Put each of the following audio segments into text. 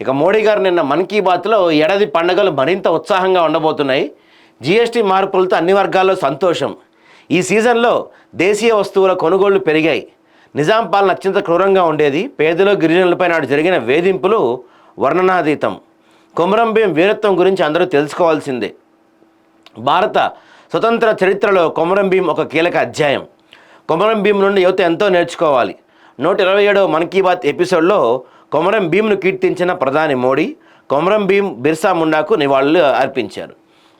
ఇక మోడీ గారు నిన్న మన్ కీ బాత్లో ఏడాది పండుగలు మరింత ఉత్సాహంగా ఉండబోతున్నాయి. జీఎస్టీ మార్పులతో అన్ని వర్గాల్లో సంతోషం. ఈ సీజన్లో దేశీయ వస్తువుల కొనుగోళ్లు పెరిగాయి. నిజాం పాలన అత్యంత క్రూరంగా ఉండేది. పేదలు గిరిజనులపై నాడు జరిగిన వేధింపులు వర్ణనాతీతం. కొమరం భీం వీరత్వం గురించి అందరూ తెలుసుకోవాల్సిందే. భారత స్వతంత్ర చరిత్రలో కొమరం భీం ఒక కీలక అధ్యాయం. కొమరం భీం నుండి యువత ఎంతో నేర్చుకోవాలి. 127వ మన్ కీ బాత్ ఎపిసోడ్లో కొమరం భీంను కీర్తించిన ప్రధాని మోడీ కొమరం భీం బిర్సా ముండాకు నివాళులు అర్పించారు.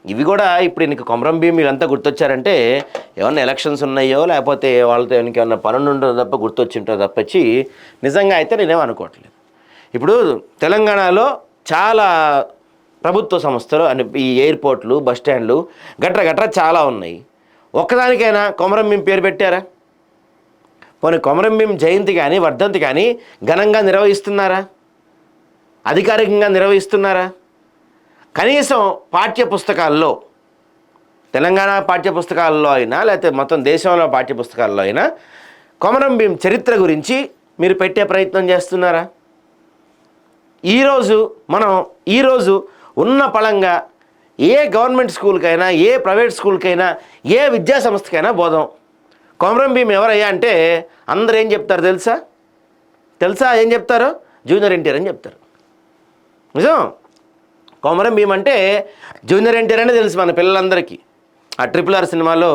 ఇవి కూడా ఇప్పుడు నీకు కొమరం భీం వీళ్ళంతా గుర్తొచ్చారంటే ఏమన్నా ఎలక్షన్స్ ఉన్నాయో లేకపోతే వాళ్ళతో ఏమన్నా పనులు ఉండదో తప్ప గుర్తొచ్చింటారో తప్పచ్చి నిజంగా అయితే నేనేం అనుకోవట్లేదు. ఇప్పుడు తెలంగాణలో చాలా ప్రభుత్వ సంస్థలు అని ఈ ఎయిర్పోర్ట్లు, బస్ స్టాండ్లు గట్ర చాలా ఉన్నాయి. ఒక్కదానికైనా కొమరం భీం పేరు పెట్టారా? పోనీ కొమరం భీం జయంతి కానీ వర్ధంతి కానీ ఘనంగా నిర్వహిస్తున్నారా? అధికారికంగా నిర్వహిస్తున్నారా? కనీసం పాఠ్యపుస్తకాల్లో, తెలంగాణ పాఠ్యపుస్తకాల్లో అయినా లేకపోతే మొత్తం దేశంలో పాఠ్యపుస్తకాల్లో అయినా కొమరం భీం చరిత్ర గురించి మీరు పెట్టే ప్రయత్నం చేస్తున్నారా? ఈరోజు ఉన్న పళంగా ఏ గవర్నమెంట్ స్కూల్కైనా, ఏ ప్రైవేట్ స్కూల్కైనా, ఏ విద్యా సంస్థకైనా బోధం. కొమరం భీం ఎవరయ్యా అంటే అందరూ ఏం చెప్తారు తెలుసా? ఏం చెప్తారు? జూనియర్ ఎన్టీఆర్ అని చెప్తారు. నిజం. కొమరం భీం అంటే జూనియర్ ఎన్టీఆర్ అనే తెలుసు మన పిల్లలందరికీ. ఆ RRR సినిమాలో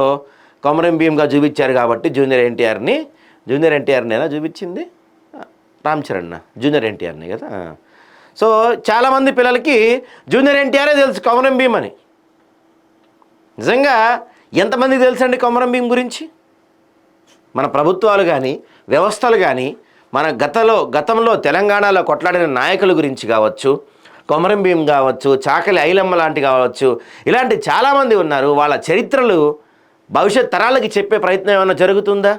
కొమరం భీంగా చూపించారు కాబట్టి జూనియర్ ఎన్టీఆర్ని ఎలా చూపించింది? రామ్ చరణ్ జూనియర్ ఎన్టీఆర్ని కదా. సో చాలామంది పిల్లలకి జూనియర్ ఎన్టీఆరే తెలుసు కొమరం భీం అని. నిజంగా ఎంతమందికి తెలుసండి కొమరం భీం గురించి? మన ప్రభుత్వాలు కానీ, వ్యవస్థలు కానీ, మన గతంలో తెలంగాణలో కొట్లాడిన నాయకుల గురించి కావచ్చు, కొమరం భీం కావచ్చు, చాకలి ఐలమ్మ లాంటి కావచ్చు, ఇలాంటి చాలామంది ఉన్నారు. వాళ్ళ చరిత్రలు భవిష్యత్ తరాలకి చెప్పే ప్రయత్నం ఏమైనా జరుగుతుందా?